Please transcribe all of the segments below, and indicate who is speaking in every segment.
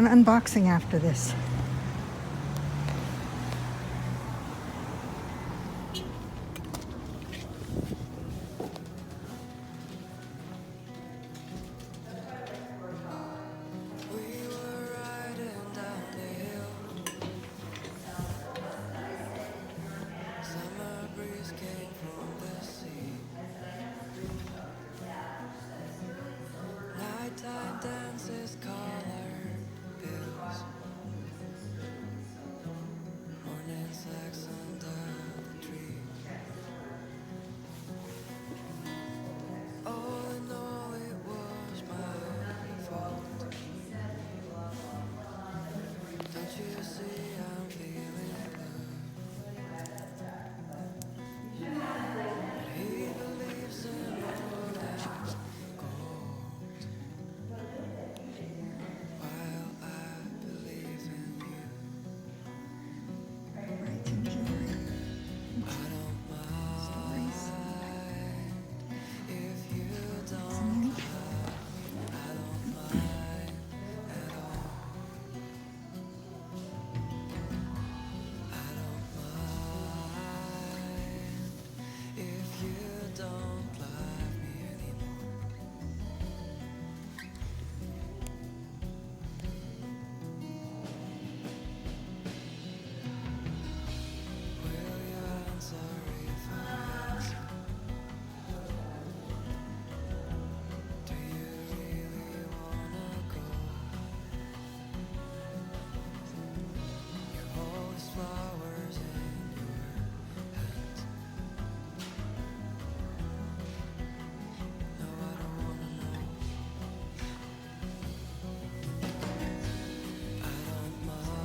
Speaker 1: An unboxing after this.
Speaker 2: Dances color bills, morning sex under the tree. All in all, it was my fault. Don't you see I'm feeling blue? He believes in rolling gold, while I believe in you.
Speaker 1: Brayton Charm.
Speaker 2: I don't mind if you don't
Speaker 1: Some
Speaker 2: love me. I don't mind at all. I don't mind if you don't love me anymore. Will you answer if I ask? Do you really wanna go? You hold these flowers in your hands. No, I don't wanna know. I don't mind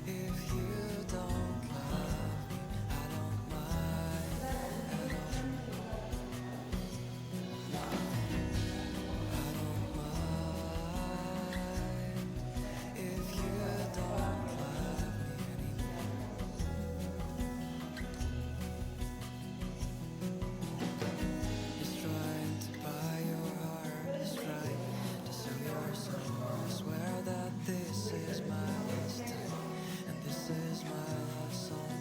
Speaker 2: if you don't love me. I don't mind at all. I don't mind if you don't love me anymore. He's trying to buy your heart. He's trying to sell your soul. I swear that this is my last time, and this is my love song.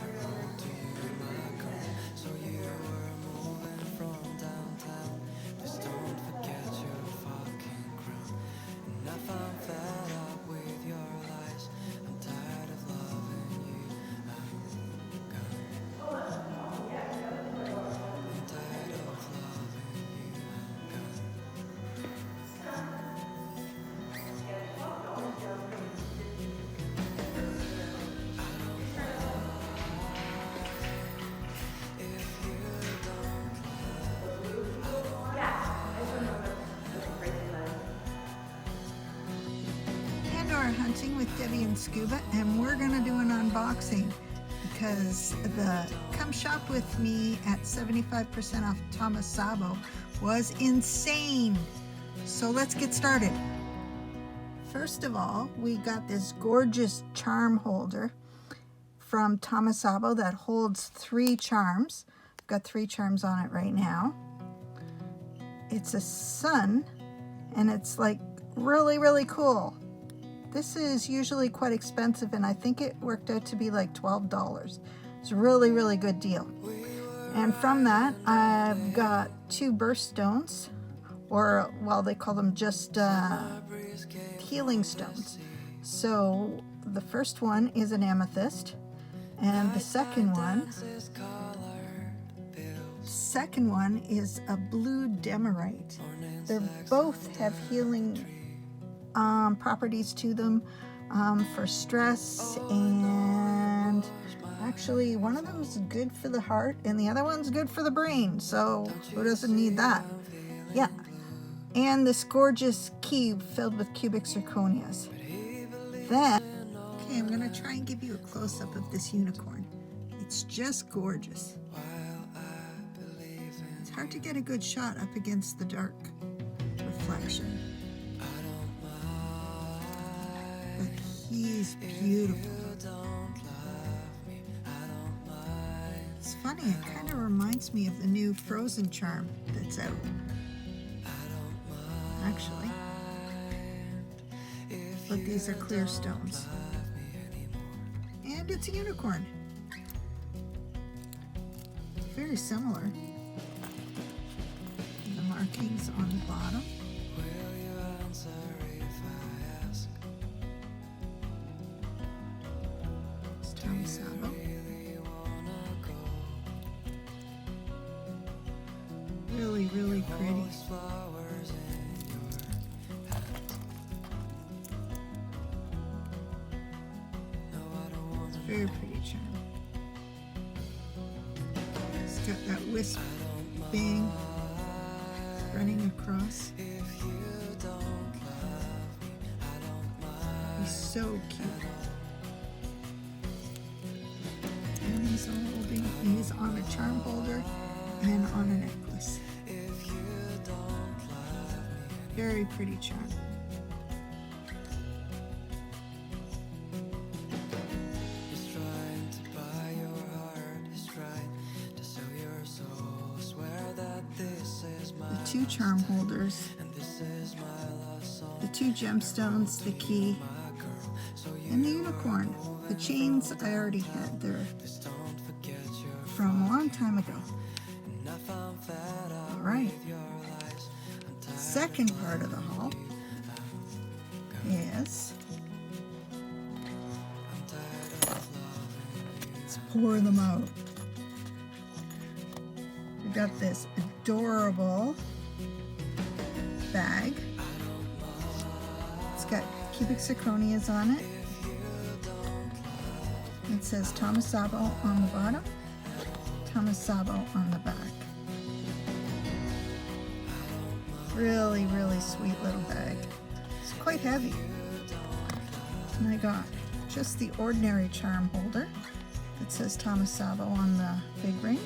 Speaker 2: I wrote to you in my car, so you were moving from downtown. Please don't forget your fucking crown. And I found fed up with your lies. I'm tired of loving you. I'm gone. I'm tired of loving you. I'm gone. If you don't
Speaker 1: Pandora hunting with Debbie and Scuba, and we're gonna do an unboxing because the come shop with me at 75% off Thomas Sabo was insane. So let's get started. First of all, we got this gorgeous charm holder from Thomas Sabo that holds 3 charms. I've got 3 charms on it right now. It's a sun, and it's like really cool. This is usually quite expensive, and I think it worked out to be like $12. It's a really good deal. And from that, I've got 2 birthstones, or well, they call them just healing stones. So the first one is an amethyst, and the second one is a blue demerite. They both have healing properties to them for stress, and actually one of them is good for the heart and the other one's good for the brain, so who doesn't need that? Yeah. And this gorgeous cube filled with cubic zirconias. Then, okay, I'm gonna try and give you a close-up of this unicorn. It's just gorgeous. It's hard to get a good shot up against the dark reflection. But he's beautiful. It's funny, it kind of reminds me of the new Frozen charm that's out. Actually, but these are clear stones. And it's a unicorn. Very similar. The markings on the bottom.
Speaker 2: Will you answer if I ask?
Speaker 1: It's Tommy Sabo.
Speaker 2: Really wanna go?
Speaker 1: Really, really pretty.
Speaker 2: These flowers in your hat. No, I don't wanna.
Speaker 1: Very pretty charm. It's got that wisp bang running across.
Speaker 2: If you don't love me, I don't mind.
Speaker 1: He's so cute. And he's on a charm holder and on a necklace.
Speaker 2: If you don't love me,
Speaker 1: Very pretty charm.
Speaker 2: he's trying to buy your heart. He's trying to sell your soul. Swear that this is my
Speaker 1: The two charm holders,
Speaker 2: and this is my last song,
Speaker 1: the two gemstones, the key,
Speaker 2: my girl. So you
Speaker 1: and the unicorn. The chains I already had. They're
Speaker 2: just don't forget your
Speaker 1: from a long time ago.
Speaker 2: and I found fed up
Speaker 1: All right.
Speaker 2: with your lies. I'm tired
Speaker 1: Second part of the haul is,
Speaker 2: I'm tired of loving you.
Speaker 1: let's pour them out. We got this adorable bag. It's got cubic zirconias on it. It says Thomas Sabo on the bottom, Thomas Sabo on the back. Really, really sweet little bag. It's quite heavy. And I got just the ordinary charm holder that says Thomas Sabo on the big ring.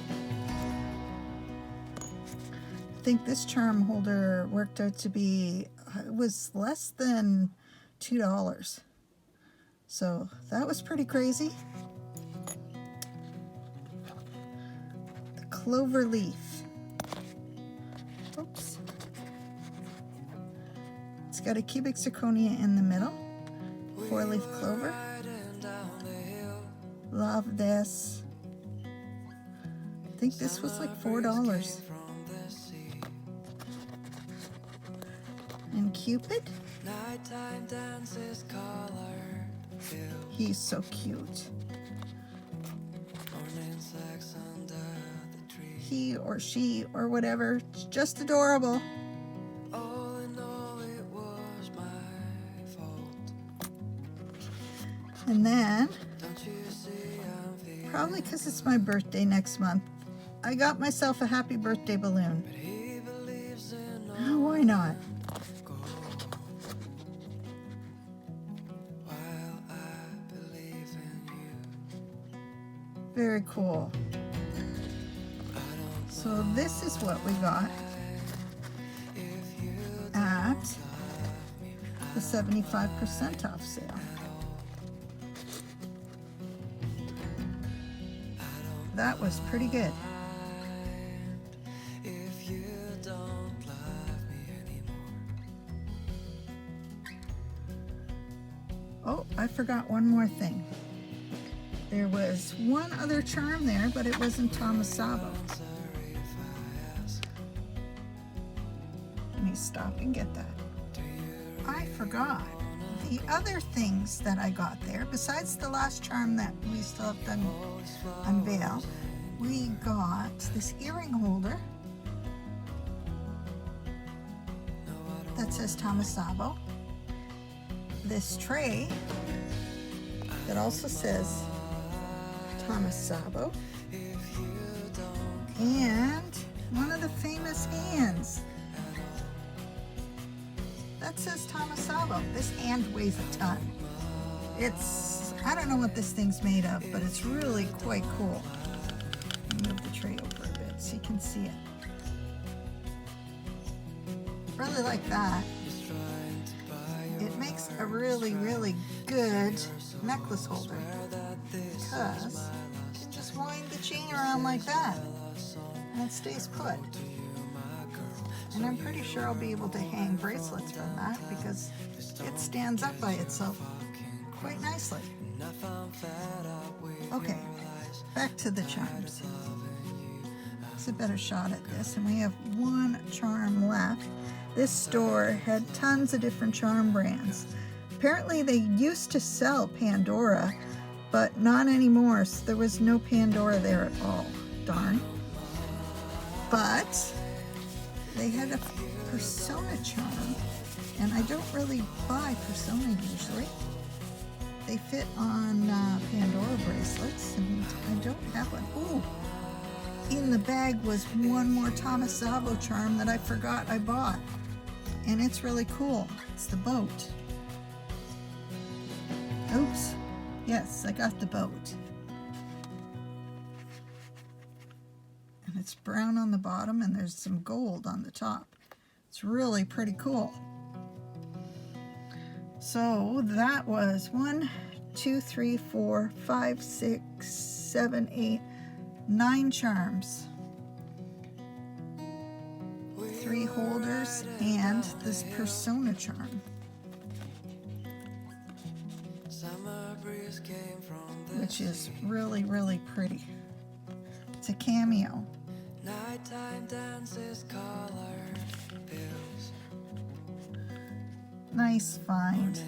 Speaker 1: I think this charm holder worked out to be, it was less than $2. So that was pretty crazy. The clover leaf. Oops. It's got a cubic zirconia in the middle. 4-leaf clover.
Speaker 2: Riding down the hill,
Speaker 1: Love this. I think this was like $4.
Speaker 2: from the sea.
Speaker 1: And Cupid.
Speaker 2: Nighttime dances color filled.
Speaker 1: He's so cute.
Speaker 2: Morning sex under the tree.
Speaker 1: He or she or whatever. It's just adorable.
Speaker 2: All in all, it was my fault.
Speaker 1: And then,
Speaker 2: Don't you see I'm feeling?
Speaker 1: probably because it's my birthday next month, I got myself a happy birthday balloon.
Speaker 2: He believes in
Speaker 1: Oh, why not?
Speaker 2: gold. While I believe in you,
Speaker 1: Very cool.
Speaker 2: I don't
Speaker 1: So this is what we got
Speaker 2: if you
Speaker 1: at the 75% off sale. That was pretty good.
Speaker 2: if you don't love me anymore.
Speaker 1: Oh, I forgot one more thing. There was one other charm there, but it wasn't Thomas Sabo.
Speaker 2: Sorry if I ask.
Speaker 1: Let me stop and get that. I forgot the other things that I got there, besides the last charm that we still have to unveil. We got this earring holder that says Thomas Sabo. This tray that also says Thomas Sabo. And one of the famous hands that says Thomas Sabo. This hand weighs a ton. It's, I don't know what this thing's made of, but it's really quite cool. Let me move the tray over a bit so you can see it. Really like that. It makes a really, really good necklace holder because you can just wind the chain around like that and it stays put. And I'm pretty sure I'll be able to hang bracelets from that because it's stands up by itself quite nicely. Okay, back to the charms. It's a better shot at this, and we have one charm left. This store had tons of different charm brands. Apparently they used to sell Pandora, but not anymore, so there was no Pandora there at all. Darn. But they had a Persona charm, and I don't really buy Persona usually. They fit on Pandora bracelets, and I don't have one. Ooh, in the bag was one more Sabo charm that I forgot I bought, and it's really cool. It's the boat. Oops. Yes, I got the boat. And it's brown on the bottom, and there's some gold on the top. It's really pretty cool. So that was 1, 2, 3, 4, 5, 6, 7, 8, 9 charms. 3 holders and this Persona charm, which is really, really pretty. It's a cameo. Nighttime dances, color pills. Nice find.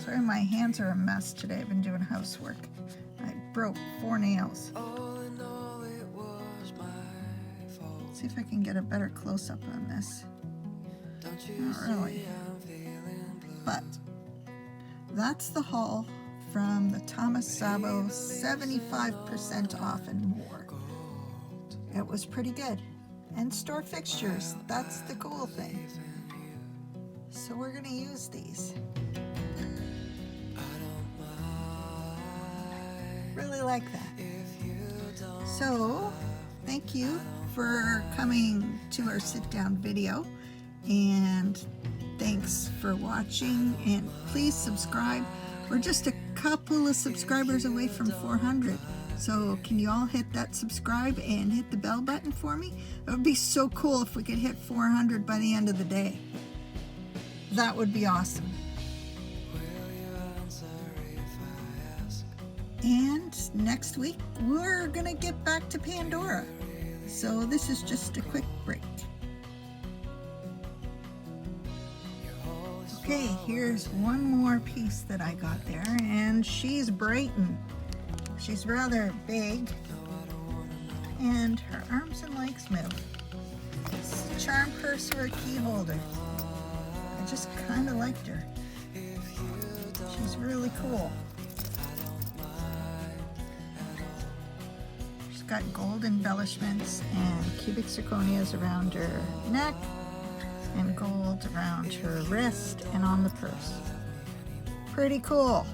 Speaker 1: Sorry, my hands are a mess today. I've been doing housework. I broke 4 nails. See if I can get a better close-up on this. Not really. But that's the haul from the Sabo 75% off and more. It was pretty good. And store fixtures, that's the cool thing. So we're gonna use these. Really like that. So thank you for coming to our sit-down video, and thanks for watching, and please subscribe. We're just a couple of subscribers away from 400, so can you all hit that subscribe and hit the bell button for me? It would be so cool if we could hit 400 by the end of the day. That would be awesome. And next week we're gonna get back to Pandora, so this is just a quick break. Okay, here's one more piece that I got there, and she's Brayton. She's rather big, and her arms and legs move. It's a charm purse or a key holder. I just kind of liked her. She's really cool. She's got gold embellishments and cubic zirconias around her neck, and gold around her wrist and on the purse. Pretty cool.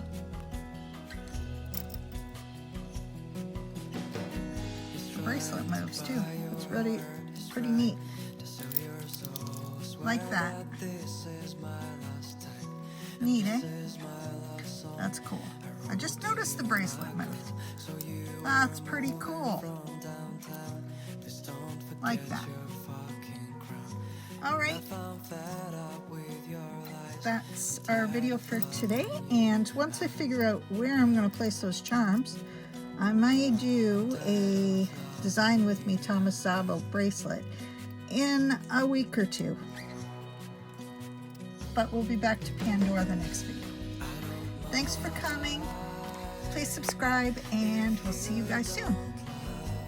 Speaker 1: The bracelet moves too. It's really pretty neat. Like that. Neat, eh? That's cool. I just noticed the bracelet moved. That's pretty cool. Like that. Alright, that's our video for today, and once I figure out where I'm going to place those charms, I might do a design with me Sabo bracelet in a week or 2. But we'll be back to Pandora the next video. Thanks for coming. Please subscribe, and we'll see you guys soon.